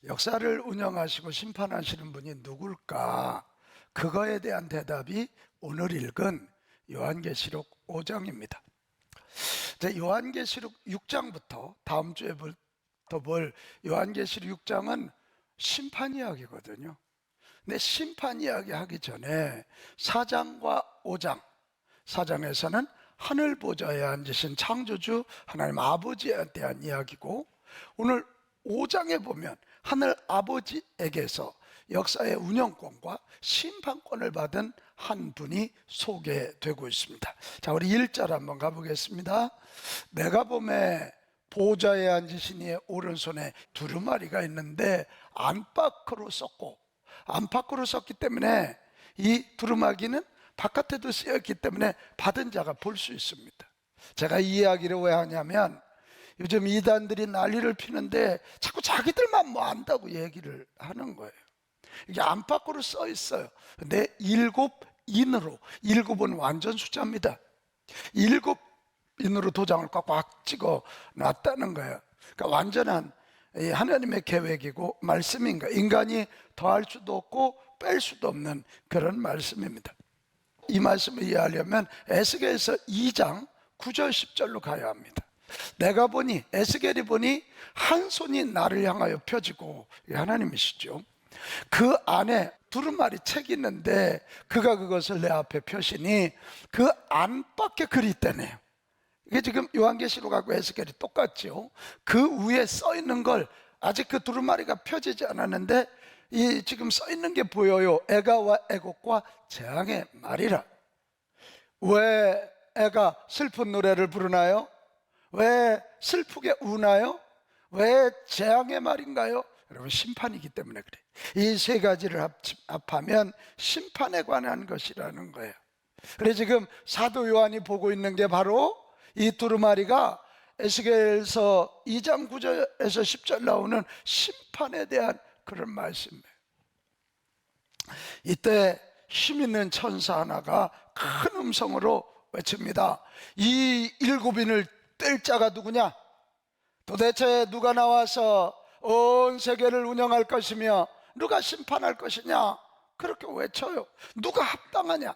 역사를 운영하시고 심판하시는 분이 누굴까? 그거에 대한 대답이 오늘 읽은 요한계시록 5장입니다. 요한계시록 6장부터 다음 주에부터 볼 요한계시록 6장은 심판 이야기거든요. 근데 심판 이야기 하기 전에 4장과 5장, 4장에서는 하늘 보좌에 앉으신 창조주 하나님 아버지에 대한 이야기고, 오늘 5장에 보면 하늘 아버지에게서 역사의 운영권과 심판권을 받은 한 분이 소개되고 있습니다. 자, 우리 1절 한번 가보겠습니다. 내가 보매 보좌에 앉으신 이의 오른손에 두루마리가 있는데 안팎으로 썼고, 안팎으로 썼기 때문에 이 두루마기는 바깥에도 쓰였기 때문에 받은 자가 볼 수 있습니다. 제가 이 이야기를 왜 하냐면, 요즘 이단들이 난리를 피는데 자꾸 자기들만 뭐 안다고 얘기를 하는 거예요. 이게 안팎으로 써 있어요. 근데 7인으로, 7은 완전 숫자입니다. 7인으로 도장을 꽉꽉 찍어 놨다는 거예요. 그러니까 완전한 하나님의 계획이고 말씀인 거예요. 인간이 더할 수도 없고 뺄 수도 없는 그런 말씀입니다. 이 말씀을 이해하려면 에스겔서 2장 9절 10절로 가야 합니다. 내가 보니, 에스겔이 보니 한 손이 나를 향하여 펴지고, 하나님이시죠. 그 안에 두루마리 책이 있는데 그가 그것을 내 앞에 펴시니 그 안밖에 글이 있다네요. 이게 지금 요한계시록하고 에스겔이 똑같죠. 그 위에 써 있는 걸, 아직 그 두루마리가 펴지지 않았는데 이 지금 써 있는 게 보여요. 애가와 애곡과 재앙의 말이라. 왜 애가 슬픈 노래를 부르나요? 왜 슬프게 우나요? 왜 재앙의 말인가요? 여러분, 심판이기 때문에 그래. 이 세 가지를 합하면 심판에 관한 것이라는 거예요. 그래, 지금 사도 요한이 보고 있는 게 바로 이 두루마리가 에스겔서 2장 9절에서 10절 나오는 심판에 대한 그런 말씀이에요. 이때 힘 있는 천사 하나가 큰 음성으로 외칩니다. 이 7인을 뗄 자가 누구냐? 도대체 누가 나와서 온 세계를 운영할 것이며 누가 심판할 것이냐? 그렇게 외쳐요. 누가 합당하냐?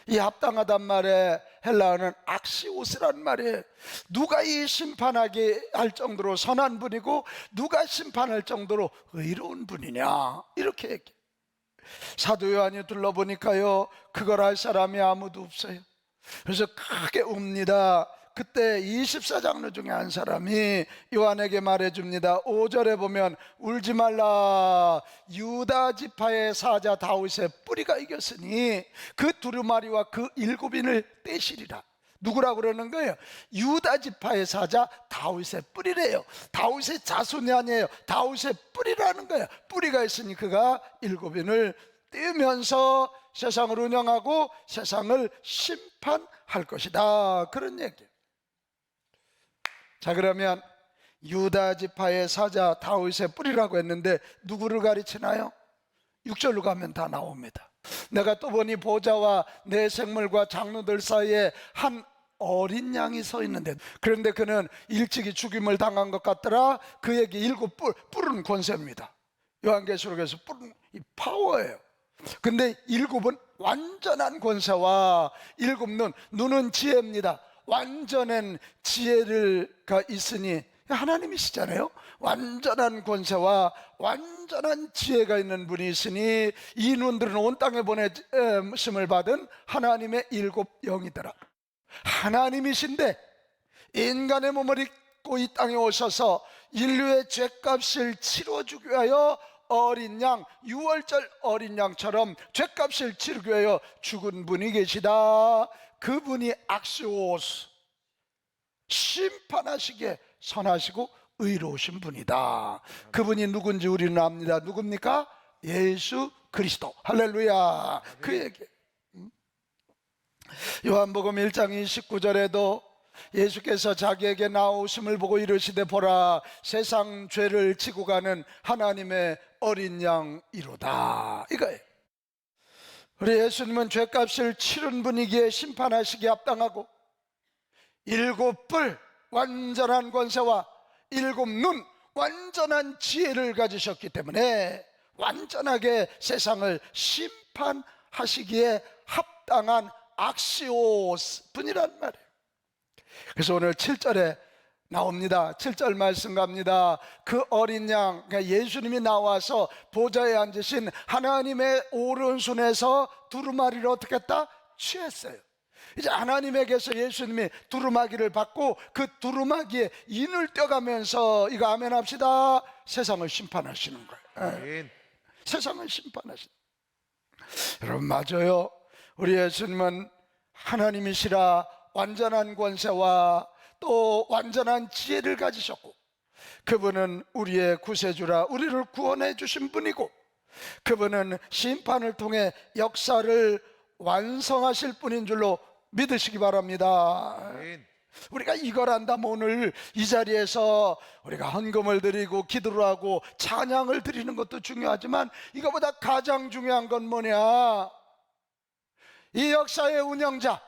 이 합당하단 말에 헬라어는 악시오스란 말이에요. 누가 이 심판하게 할 정도로 선한 분이고 누가 심판할 정도로 의로운 분이냐? 이렇게 얘기해요. 사도 요한이 둘러보니까요, 그걸 알 사람이 아무도 없어요. 그래서 크게 웁니다. 그때 24장로 중에 한 사람이 요한에게 말해줍니다. 5절에 보면 울지 말라, 유다 지파의 사자 다윗의 뿌리가 이겼으니 그 두루마리와 그 7인을 떼시리라. 누구라고 그러는 거예요? 유다 지파의 사자 다윗의 뿌리래요. 다윗의 자손이 아니에요. 다윗의 뿌리라는 거예요. 뿌리가 있으니 그가 7인을 떼면서 세상을 운영하고 세상을 심판할 것이다, 그런 얘기예요. 자, 그러면 유다 지파의 사자 다윗의 뿌리라고 했는데 누구를 가르치나요? 6절로 가면 다 나옵니다. 내가 또 보니 보좌와 내 생물과 장로들 사이에 한 어린 양이 서 있는데, 그런데 그는 일찍이 죽임을 당한 것 같더라. 그에게 7뿔, 뿔은 권세입니다. 요한계시록에서 뿔은 이 파워예요. 근데 7은 완전한 권세와 7눈은 지혜입니다. 완전한 지혜가 있으니, 하나님이시잖아요. 완전한 권세와 완전한 지혜가 있는 분이 있으니 이 눈들은 온 땅에 보내심을 받은 하나님의 7영이더라. 하나님이신데 인간의 몸을 입고 이 땅에 오셔서 인류의 죄값을 치러주기 위하여 어린 양, 6월절 어린 양처럼 죄값을 치르기 위하여 죽은 분이 계시다. 그분이 악시오스, 심판하시기에 선하시고 의로우신 분이다. 그분이 누군지 우리는 압니다. 누굽니까? 예수 그리스도. 할렐루야. 그 얘기. 요한복음 1장 29절에도 예수께서 자기에게 나오심을 보고 이르시되 보라, 세상 죄를 지고 가는 하나님의 어린 양이로다, 이거예요. 우리 예수님은 죄값을 치른 분이기에 심판하시기에 합당하고, 7뿔 완전한 권세와 7눈 완전한 지혜를 가지셨기 때문에 완전하게 세상을 심판하시기에 합당한 악시오스 분이란 말이에요. 그래서 오늘 7절에 나옵니다. 7절 말씀 갑니다. 그 어린 양, 그러니까 예수님이 나와서 보좌에 앉으신 하나님의 오른손에서 두루마리를 어떻게 했다? 취했어요. 이제 하나님에게서 예수님이 두루마기를 받고 그 두루마기에 인을 떼가면서 이거 아멘 합시다. 세상을 심판하시는 거예요. 네. 세상을 심판하시는 거예요. 여러분, 맞아요. 우리 예수님은 하나님이시라 완전한 권세와 또 완전한 지혜를 가지셨고, 그분은 우리의 구세주라 우리를 구원해 주신 분이고, 그분은 심판을 통해 역사를 완성하실 분인 줄로 믿으시기 바랍니다. 아멘. 우리가 이걸 안다면 오늘 이 자리에서 우리가 헌금을 드리고 기도를 하고 찬양을 드리는 것도 중요하지만 이거보다 가장 중요한 건 뭐냐? 이 역사의 운영자,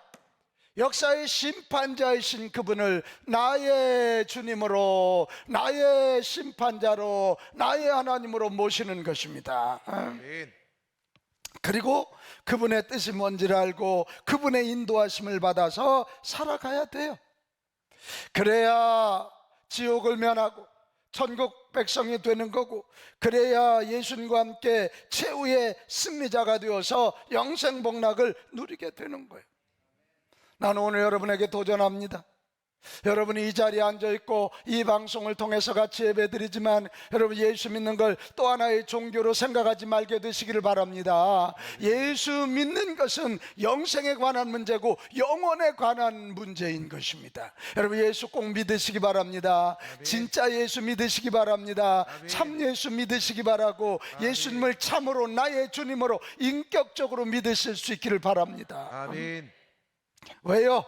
역사의 심판자이신 그분을 나의 주님으로, 나의 심판자로, 나의 하나님으로 모시는 것입니다. 아멘. 그리고 그분의 뜻이 뭔지를 알고 그분의 인도하심을 받아서 살아가야 돼요. 그래야 지옥을 면하고 천국 백성이 되는 거고, 그래야 예수님과 함께 최후의 승리자가 되어서 영생 복락을 누리게 되는 거예요. 나는 오늘 여러분에게 도전합니다. 여러분이 이 자리에 앉아있고 이 방송을 통해서 같이 예배드리지만 여러분, 예수 믿는 걸 또 하나의 종교로 생각하지 말게 되시기를 바랍니다. 예수 믿는 것은 영생에 관한 문제고 영원에 관한 문제인 것입니다. 여러분, 예수 꼭 믿으시기 바랍니다. 진짜 예수 믿으시기 바랍니다. 참 예수 믿으시기 바라고 예수님을 참으로 나의 주님으로 인격적으로 믿으실 수 있기를 바랍니다. 아멘. 왜요?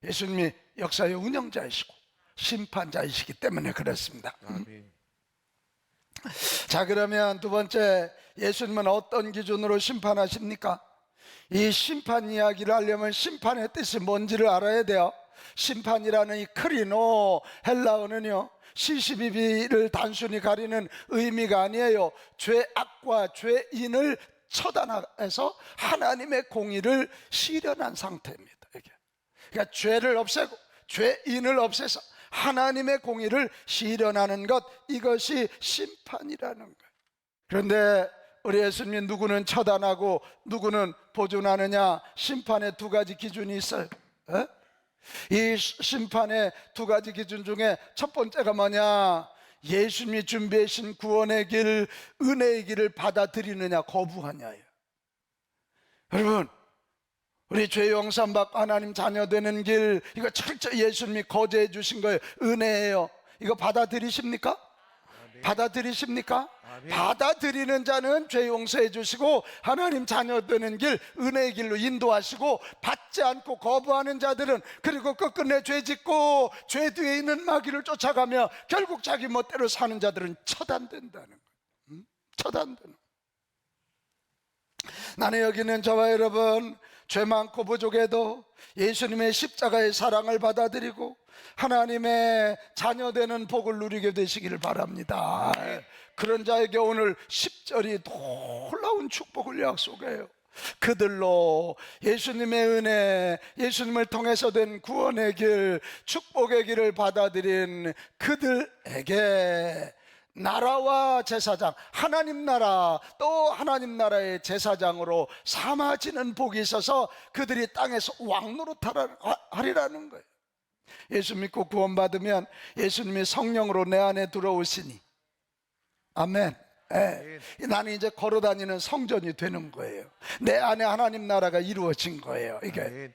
예수님이 역사의 운영자이시고 심판자이시기 때문에 그렇습니다. 자, 그러면 두 번째, 예수님은 어떤 기준으로 심판하십니까? 이 심판 이야기를 하려면 심판의 뜻이 뭔지를 알아야 돼요. 심판이라는 이 크리노 헬라어는요, 시시비비를 단순히 가리는 의미가 아니에요. 죄악과 죄인을 처단해서 하나님의 공의를 실현한 상태입니다. 이게. 그러니까 죄를 없애고 죄인을 없애서 하나님의 공의를 실현하는 것, 이것이 심판이라는 거예요. 그런데 우리 예수님, 누구는 처단하고 누구는 보존하느냐? 심판의 두 가지 기준이 있어요. 에? 이 심판의 두 가지 기준 중에 첫 번째가 뭐냐? 예수님이 준비하신 구원의 길, 은혜의 길을 받아들이느냐 거부하냐예요. 여러분, 우리 죄 용서 받고 하나님 자녀 되는 길, 이거 철저히 예수님이 거저해 주신 거예요. 은혜예요. 이거 받아들이십니까? 아멘. 받아들이십니까? 아멘. 받아들이는 자는 죄 용서해 주시고 하나님 자녀 되는 길, 은혜의 길로 인도하시고, 받지 않고 거부하는 자들은, 그리고 끝끝내 죄 짓고 죄 뒤에 있는 마귀를 쫓아가며 결국 자기 멋대로 사는 자들은 처단된다는 거예요. 처단되는 거예요. 나는 여기 있는 저와 여러분, 죄 많고 부족해도 예수님의 십자가의 사랑을 받아들이고 하나님의 자녀되는 복을 누리게 되시기를 바랍니다. 그런 자에게 오늘 10절이 놀라운 축복을 약속해요. 그들로 예수님의 은혜, 예수님을 통해서 된 구원의 길, 축복의 길을 받아들인 그들에게 나라와 제사장, 하나님 나라, 또 하나님 나라의 제사장으로 삼아지는 복이 있어서 그들이 땅에서 왕노릇하리라는 거예요. 예수 믿고 구원받으면 예수님이 성령으로 내 안에 들어오시니, 아멘. 네. 나는 이제 걸어다니는 성전이 되는 거예요. 내 안에 하나님 나라가 이루어진 거예요. 이게 아멘.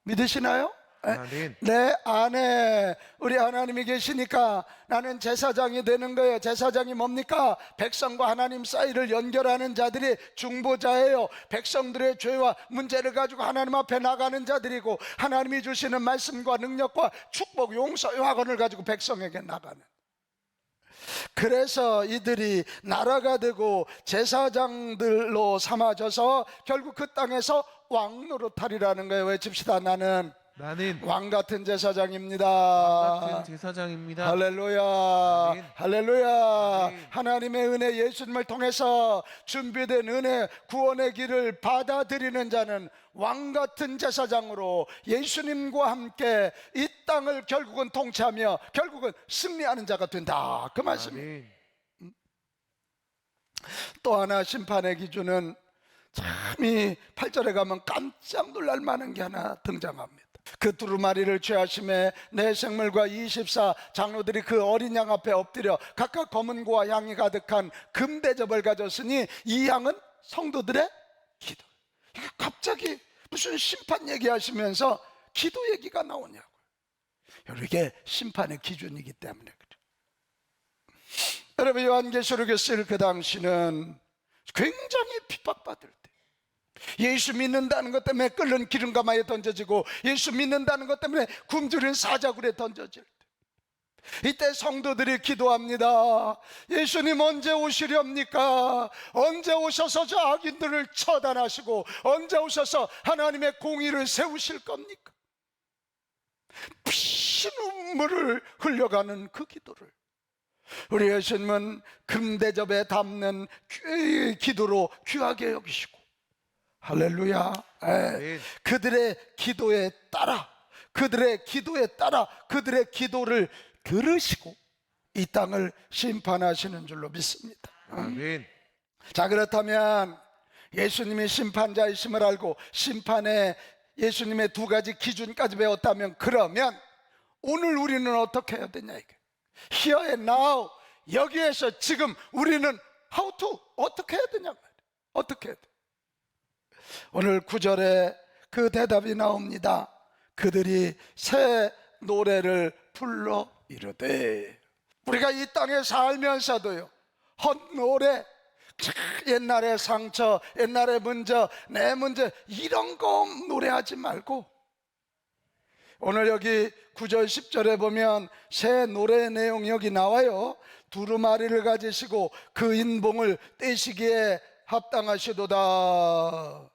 믿으시나요? 아멘. 내 안에 우리 하나님이 계시니까 나는 제사장이 되는 거예요. 제사장이 뭡니까? 백성과 하나님 사이를 연결하는 자들이 중보자예요. 백성들의 죄와 문제를 가지고 하나님 앞에 나가는 자들이고, 하나님이 주시는 말씀과 능력과 축복, 용서의 확언을 가지고 백성에게 나가는. 그래서 이들이 나라가 되고 제사장들로 삼아져서 결국 그 땅에서 왕노릇하리라는 거예요. 외칩시다. 나는 나는 왕 같은 제사장입니다. 같은 제사장입니다. 할렐루야. 아멘. 할렐루야. 아멘. 하나님의 은혜, 예수님을 통해서 준비된 은혜, 구원의 길을 받아들이는 자는 왕 같은 제사장으로 예수님과 함께 이 땅을 결국은 통치하며 결국은 승리하는 자가 된다. 그 말씀입니다. 아멘. 또 하나 심판의 기준은 참이 8절에 가면 깜짝 놀랄 만한 게 하나 등장합니다. 그 두루마리를 취하심에 내 생물과 24 장로들이 그 어린 양 앞에 엎드려 각각 검은 고와 향이 가득한 금대접을 가졌으니 이 양은 성도들의 기도. 이게 갑자기 무슨 심판 얘기하시면서 기도 얘기가 나오냐고요. 이게 심판의 기준이기 때문에 그래요. 여러분, 요한계시록에 쓸 그 당시는 굉장히 핍박받을 때, 예수 믿는다는 것 때문에 끓는 기름가마에 던져지고 예수 믿는다는 것 때문에 굶주린 사자굴에 던져질 때, 이때 성도들이 기도합니다. 예수님 언제 오시렵니까? 언제 오셔서 저 악인들을 처단하시고 언제 오셔서 하나님의 공의를 세우실 겁니까? 피눈물을 흘려가는 그 기도를 우리 예수님은 금대접에 담는 기도로 귀하게 여기시고, 할렐루야. 그들의 기도에 따라 그들의 기도를 들으시고 이 땅을 심판하시는 줄로 믿습니다. 아멘. 자, 그렇다면 예수님이 심판자이심을 알고 심판의 예수님의 두 가지 기준까지 배웠다면, 그러면 오늘 우리는 어떻게 해야 되냐 이게. Here and now, 여기에서 지금 우리는 how to, 어떻게 해야 되냐 말이에요. 어떻게 해야 돼. 오늘 9절에 그 대답이 나옵니다. 그들이 새 노래를 불러 이르되. 우리가 이 땅에 살면서도요, 헛노래, 옛날의 상처, 옛날의 문제, 내 문제, 이런 거 노래하지 말고, 오늘 여기 9절 10절에 보면 새 노래의 내용이 여기 나와요. 두루마리를 가지시고 그 인봉을 떼시기에 합당하시도다.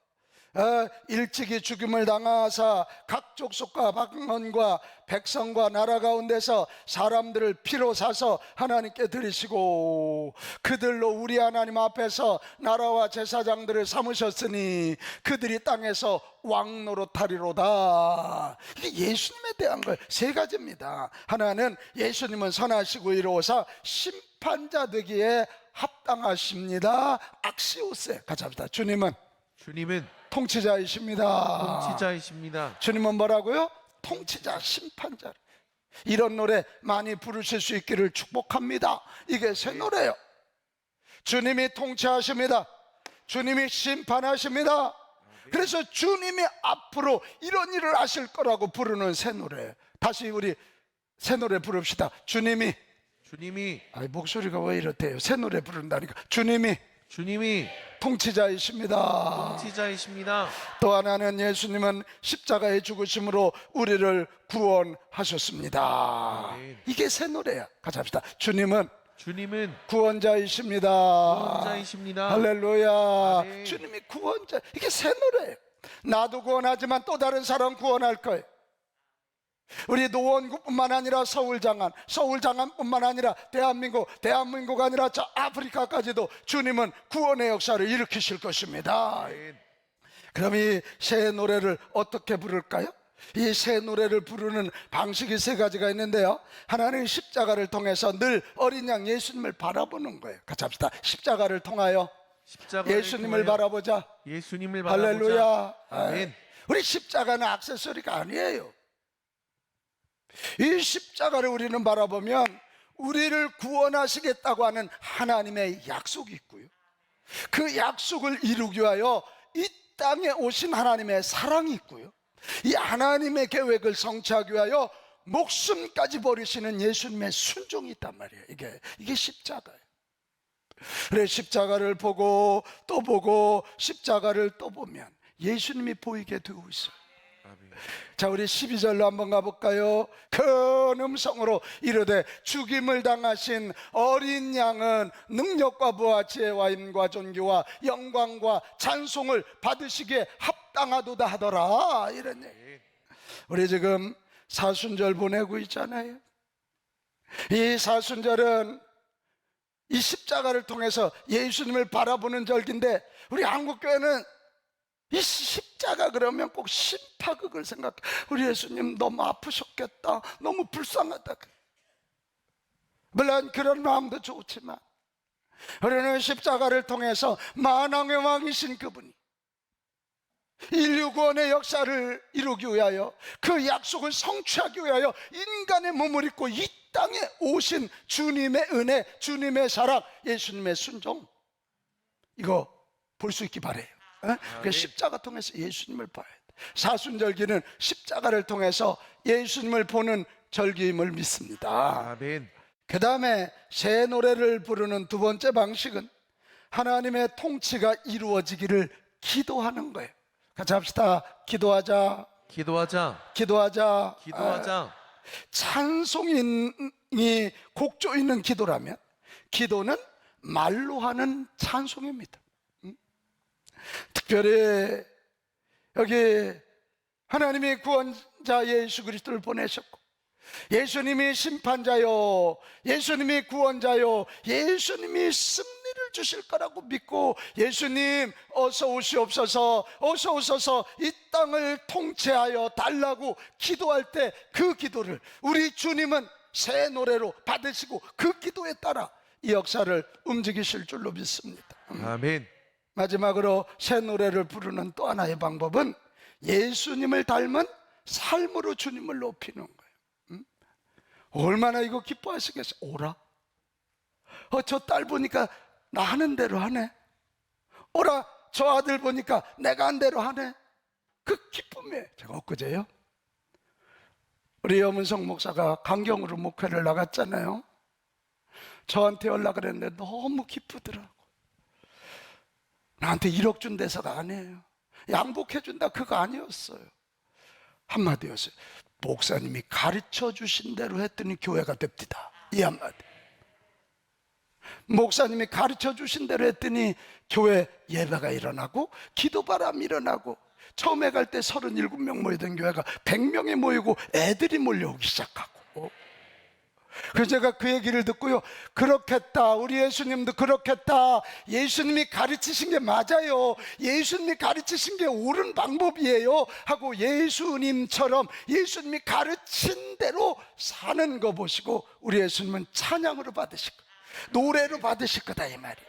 일찍이 죽임을 당하사 각 족속과 방언과 백성과 나라 가운데서 사람들을 피로 사서 하나님께 드리시고 그들로 우리 하나님 앞에서 나라와 제사장들을 삼으셨으니 그들이 땅에서 왕 노릇하리로다. 이게 예수님에 대한 걸 세 가지입니다. 하나는 예수님은 선하시고 이로사 심판자 되기에 합당하십니다. 악시오세. 같이 합시다. 주님은 통치자이십니다. 주님은 뭐라고요? 통치자, 심판자. 이런 노래 많이 부르실 수 있기를 축복합니다. 이게 새 노래예요. 주님이 통치하십니다. 주님이 심판하십니다. 그래서 주님이 앞으로 이런 일을 하실 거라고 부르는 새 노래. 다시 우리 새 노래 부릅시다. 주님이 목소리가 왜 이렇대요? 새 노래 부른다니까. 주님이 통치자이십니다. 또 하나는 예수님은 십자가의 죽으심으로 우리를 구원하셨습니다. 이게 새 노래야. 같이 합시다. 주님은 구원자이십니다. 할렐루야. 아멘. 주님이 구원자. 이게 새 노래예요. 나도 구원하지만 또 다른 사람 구원할 거예요. 우리 노원구뿐만 아니라 서울장안뿐만 아니라 대한민국 아니라 저 아프리카까지도 주님은 구원의 역사를 일으키실 것입니다. 그럼 이 새 노래를 어떻게 부를까요? 이 새 노래를 부르는 방식이 세 가지가 있는데요, 하나는 십자가를 통해서 늘 어린 양 예수님을 바라보는 거예요. 같이 합시다. 십자가를 통하여 예수님을 바라보자. 할렐루야. 아멘. 우리 십자가는 액세서리가 아니에요. 이 십자가를 우리는 바라보면 우리를 구원하시겠다고 하는 하나님의 약속이 있고요, 그 약속을 이루기 위하여 이 땅에 오신 하나님의 사랑이 있고요, 이 하나님의 계획을 성취하기 위하여 목숨까지 버리시는 예수님의 순종이 있단 말이에요. 이게 십자가예요. 그래, 십자가를 보고 또 보고 십자가를 또 보면 예수님이 보이게 되고 있어요. 자, 우리 12절로 한번 가볼까요? 큰 음성으로 이르되 죽임을 당하신 어린 양은 능력과 부와 지혜와 힘과 존귀와 영광과 찬송을 받으시기에 합당하도다 하더라. 이런 얘기. 우리 지금 사순절 보내고 있잖아요. 이 사순절은 이 십자가를 통해서 예수님을 바라보는 절기인데, 우리 한국교회는 이 십자가 그러면 꼭 심파극을 생각해. 우리 예수님 너무 아프셨겠다, 너무 불쌍하다. 물론 그런 마음도 좋지만 우리는 십자가를 통해서 만왕의 왕이신 그분이 인류 구원의 역사를 이루기 위하여, 그 약속을 성취하기 위하여 인간의 몸을 입고 이 땅에 오신 주님의 은혜, 주님의 사랑, 예수님의 순종, 이거 볼 수 있기 바래요. 그 십자가 통해서 예수님을 봐야 돼. 사순절기는 십자가를 통해서 예수님을 보는 절기임을 믿습니다. 아멘. 그 다음에 새 노래를 부르는 두 번째 방식은 하나님의 통치가 이루어지기를 기도하는 거예요. 같이 합시다. 기도하자. 기도하자. 기도하자. 기도하자. 찬송이 곡조 있는 기도라면 기도는 말로 하는 찬송입니다. 특별히 여기 하나님이 구원자 예수 그리스도를 보내셨고, 예수님이 심판자요, 예수님이 구원자요, 예수님이 승리를 주실 거라고 믿고, 예수님 어서 오시옵소서, 어서 오셔서 이 땅을 통치하여 달라고 기도할 때 그 기도를 우리 주님은 새 노래로 받으시고 그 기도에 따라 이 역사를 움직이실 줄로 믿습니다. 아멘. 마지막으로 새 노래를 부르는 또 하나의 방법은 예수님을 닮은 삶으로 주님을 높이는 거예요. 얼마나 이거 기뻐하시겠어요. 오라, 저 딸 보니까 나 하는 대로 하네. 오라, 저 아들 보니까 내가 한 대로 하네. 그 기쁨에, 제가 엊그제요, 우리 염은성 목사가 강경으로 목회를 나갔잖아요. 저한테 연락을 했는데 너무 기쁘더라고. 나한테 1억 준 대사가 아니에요. 양복해 준다 그거 아니었어요. 한마디였어요. 목사님이 가르쳐 주신 대로 했더니 교회가 됩니다. 이 한마디. 목사님이 가르쳐 주신 대로 했더니 교회 예배가 일어나고 기도바람이 일어나고, 처음에 갈 때 37명 모이던 교회가 100명이 모이고 애들이 몰려오기 시작하고, 그래서 제가 그 얘기를 듣고요, 그렇겠다, 우리 예수님도 그렇겠다, 예수님이 가르치신 게 맞아요, 예수님이 가르치신 게 옳은 방법이에요 하고 예수님처럼 예수님이 가르친 대로 사는 거 보시고 우리 예수님은 찬양으로 받으실 거다, 노래로 받으실 거다, 이 말이에요.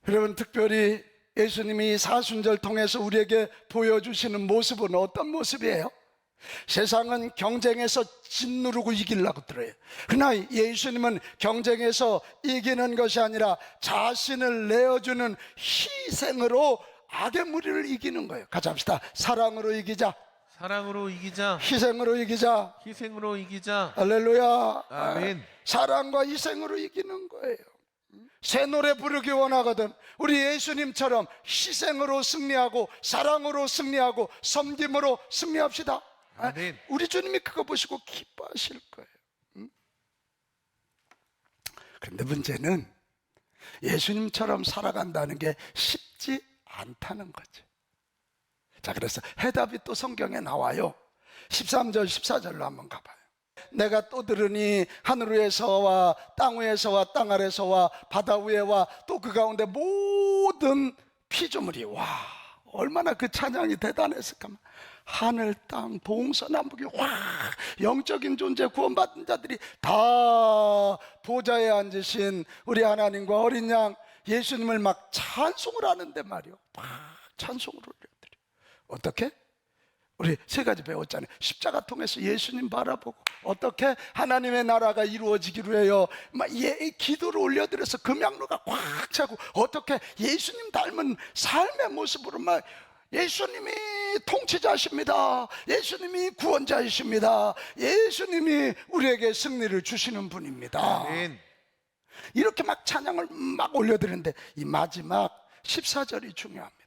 여러분, 특별히 예수님이 사순절 통해서 우리에게 보여주시는 모습은 어떤 모습이에요? 세상은 경쟁에서 짓누르고 이기려고 들어요. 그러나 예수님은 경쟁에서 이기는 것이 아니라 자신을 내어주는 희생으로 악의 무리를 이기는 거예요. 같이 합시다. 사랑으로 이기자. 사랑으로 이기자. 희생으로 이기자. 희생으로 이기자. 할렐루야. 아멘. 사랑과 희생으로 이기는 거예요. 새 노래 부르기 원하거든 우리 예수님처럼 희생으로 승리하고 사랑으로 승리하고 섬김으로 승리합시다. 아멘. 우리 주님이 그거 보시고 기뻐하실 거예요. 그런데 문제는 예수님처럼 살아간다는 게 쉽지 않다는 거죠. 자, 그래서 해답이 또 성경에 나와요. 13절 14절로 한번 가봐요. 내가 또 들으니 하늘 위에서와 땅 위에서와 땅 아래서와 바다 위에와 또 그 가운데 모든 피조물이, 와, 얼마나 그 찬양이 대단했을까. 하늘 땅 동서남북이 와, 영적인 존재 구원받은 자들이 다 보좌에 앉으신 우리 하나님과 어린 양 예수님을 막 찬송을 하는데 말이요, 막 찬송을 올려드려. 어떻게? 우리 세 가지 배웠잖아요. 십자가 통해서 예수님 바라보고 어떻게 하나님의 나라가 이루어지기로 해요, 막 기도를 올려드려서 금양로가 꽉 차고, 어떻게 예수님 닮은 삶의 모습으로 막 예수님이 통치자십니다, 예수님이 구원자이십니다, 예수님이 우리에게 승리를 주시는 분입니다. 아멘. 이렇게 막 찬양을 막 올려드리는데 이 마지막 14절이 중요합니다.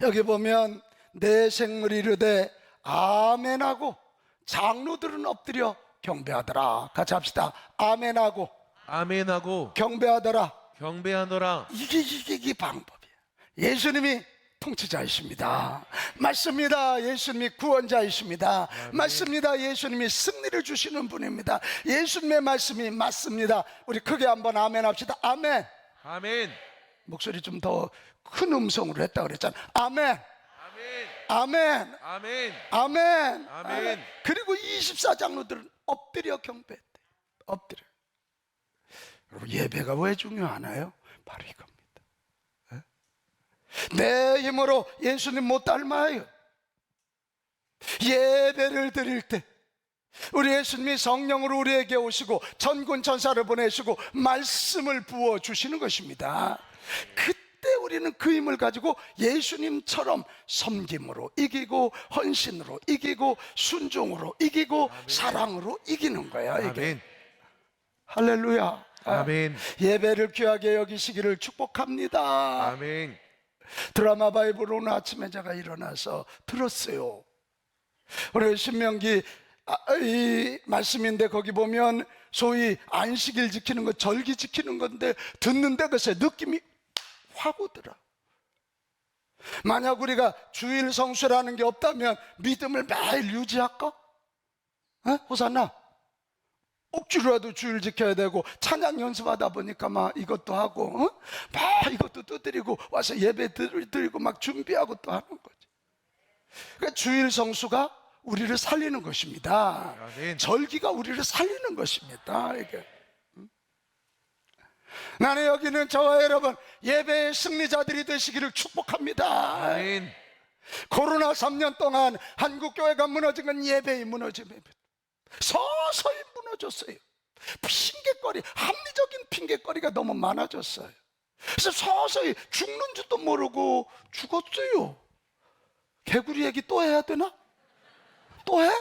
여기 보면 내 생물이 이르되 아멘하고 장로들은 엎드려 경배하더라. 같이 합시다. 아멘하고 아멘하고 경배하더라. 경배하노라. 이게 방법이에요. 예수님이 통치자이십니다. 맞습니다. 예수님이 구원자이십니다. 맞습니다. 예수님이 승리를 주시는 분입니다. 예수님의 말씀이 맞습니다. 우리 크게 한번 아멘 합시다. 아멘. 아멘. 목소리 좀 더 큰 음성으로 했다 그랬잖아. 아멘. 아멘. 아멘. 아멘. 아멘. 아멘. 그리고 24장로들은 엎드려 경배했대. 엎드려. 여러분, 예배가 왜 중요하나요? 바로 이겁니다. 내 힘으로 예수님 못 닮아요. 예배를 드릴 때 우리 예수님이 성령으로 우리에게 오시고 천군 천사를 보내시고 말씀을 부어 주시는 것입니다. 그때 우리는 그 힘을 가지고 예수님처럼 섬김으로 이기고 헌신으로 이기고 순종으로 이기고 사랑으로 이기는 거야, 이게. 아멘. 할렐루야. 아멘. 예배를 귀하게 여기시기를 축복합니다. 아멘. 드라마 바이블 오늘 아침에 제가 일어나서 들었어요. 우리 신명기 이 말씀인데 거기 보면 소위 안식일 지키는 거, 절기 지키는 건데 듣는데 글쎄 느낌이 확 오더라. 만약 우리가 주일 성수라는 게 없다면 믿음을 매일 유지할까? 호산나 억지로라도 주일 지켜야 되고 찬양 연습하다 보니까 막 이것도 하고 막 이것도 두드리고 와서 예배 드리고 막 준비하고 또 하는 거지. 그러니까 주일 성수가 우리를 살리는 것입니다. 아멘. 절기가 우리를 살리는 것입니다. 이게. 나는 여기는 저와 여러분 예배의 승리자들이 되시기를 축복합니다. 아멘. 코로나 3년 동안 한국교회가 무너진 건 예배의 무너짐입니다. 서서히 무너졌어요. 핑계거리, 합리적인 핑계거리가 너무 많아졌어요. 그래서 서서히 죽는 줄도 모르고 죽었어요. 개구리 얘기 또 해야 되나? 또 해?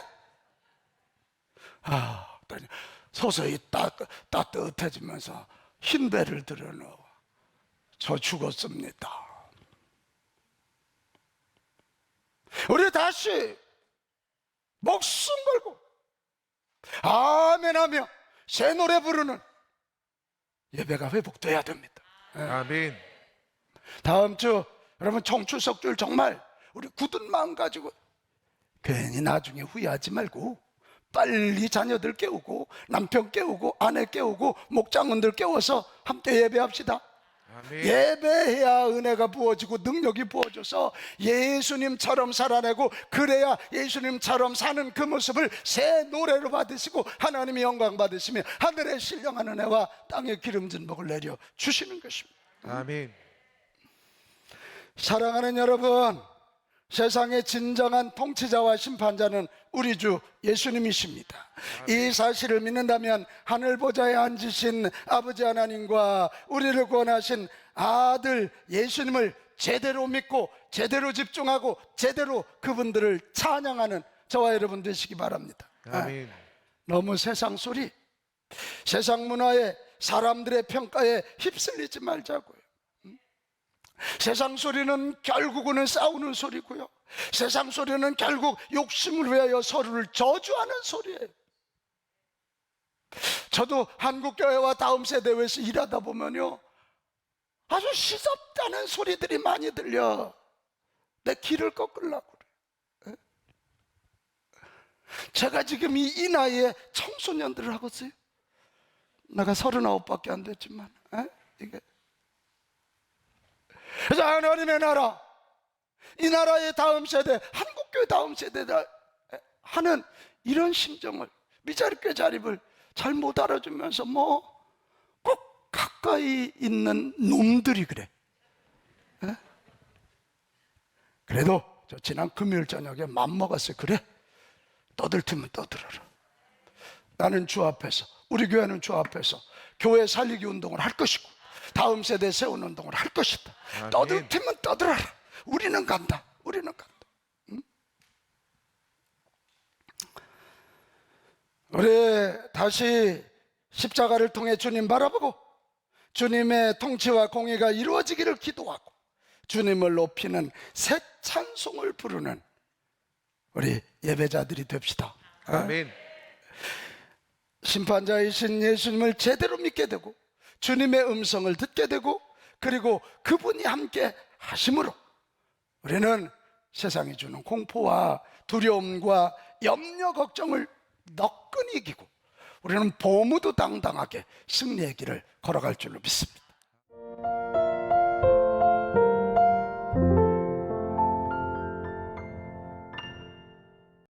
서서히 따뜻해지면서 흰 배를 들여놓아. 저 죽었습니다. 우리 다시 목숨 걸고 아멘하며 새 노래 부르는 예배가 회복돼야 됩니다. 아멘. 다음 주 여러분 청추석줄 정말 우리 굳은 마음 가지고 괜히 나중에 후회하지 말고 빨리 자녀들 깨우고 남편 깨우고 아내 깨우고 목장원들 깨워서 함께 예배합시다. 아멘. 예배해야 은혜가 부어지고 능력이 부어져서 예수님처럼 살아내고 그래야 예수님처럼 사는 그 모습을 새 노래로 받으시고 하나님의 영광 받으시며 하늘의 신령한 은혜와 땅의 기름진 복을 내려 주시는 것입니다. 아멘. 사랑하는 여러분, 세상의 진정한 통치자와 심판자는 우리 주 예수님이십니다. 이 사실을 믿는다면 하늘 보좌에 앉으신 아버지 하나님과 우리를 구원하신 아들 예수님을 제대로 믿고 제대로 집중하고 제대로 그분들을 찬양하는 저와 여러분 되시기 바랍니다. 아멘. 너무 세상 소리, 세상 문화에 사람들의 평가에 휩쓸리지 말자고요. 세상 소리는 결국은 싸우는 소리고요. 세상 소리는 결국 욕심을 위하여 서로를 저주하는 소리예요. 저도 한국교회와 다음 세대에서 일하다 보면요, 아주 시섭다는 소리들이 많이 들려. 내 길을 꺾으려고 그래. 제가 지금 이 나이에 청소년들을 하고 있어요. 내가 39밖에 안 됐지만 이게. 그래서 하나님의 나라, 이 나라의 다음 세대, 한국교회 다음 세대가 하는 이런 심정을, 미자립교 자립을 잘 못 알아주면서 꼭 가까이 있는 놈들이 그래. 그래도 저 지난 금요일 저녁에 맘먹었어요. 그래, 떠들 테면 떠들어라. 나는 주 앞에서, 우리 교회는 주 앞에서 교회 살리기 운동을 할 것이고 다음 세대 세우는 운동을 할 것이다. 아멘. 떠들 테면 떠들어라. 우리는 간다. 우리는 간다. 우리 다시 십자가를 통해 주님 바라보고 주님의 통치와 공의가 이루어지기를 기도하고 주님을 높이는 새 찬송을 부르는 우리 예배자들이 됩시다. 아멘. 심판자이신 예수님을 제대로 믿게 되고 주님의 음성을 듣게 되고 그리고 그분이 함께 하심으로 우리는 세상이 주는 공포와 두려움과 염려 걱정을 너끈히 이기고 우리는 보무도 당당하게 승리의 길을 걸어갈 줄로 믿습니다.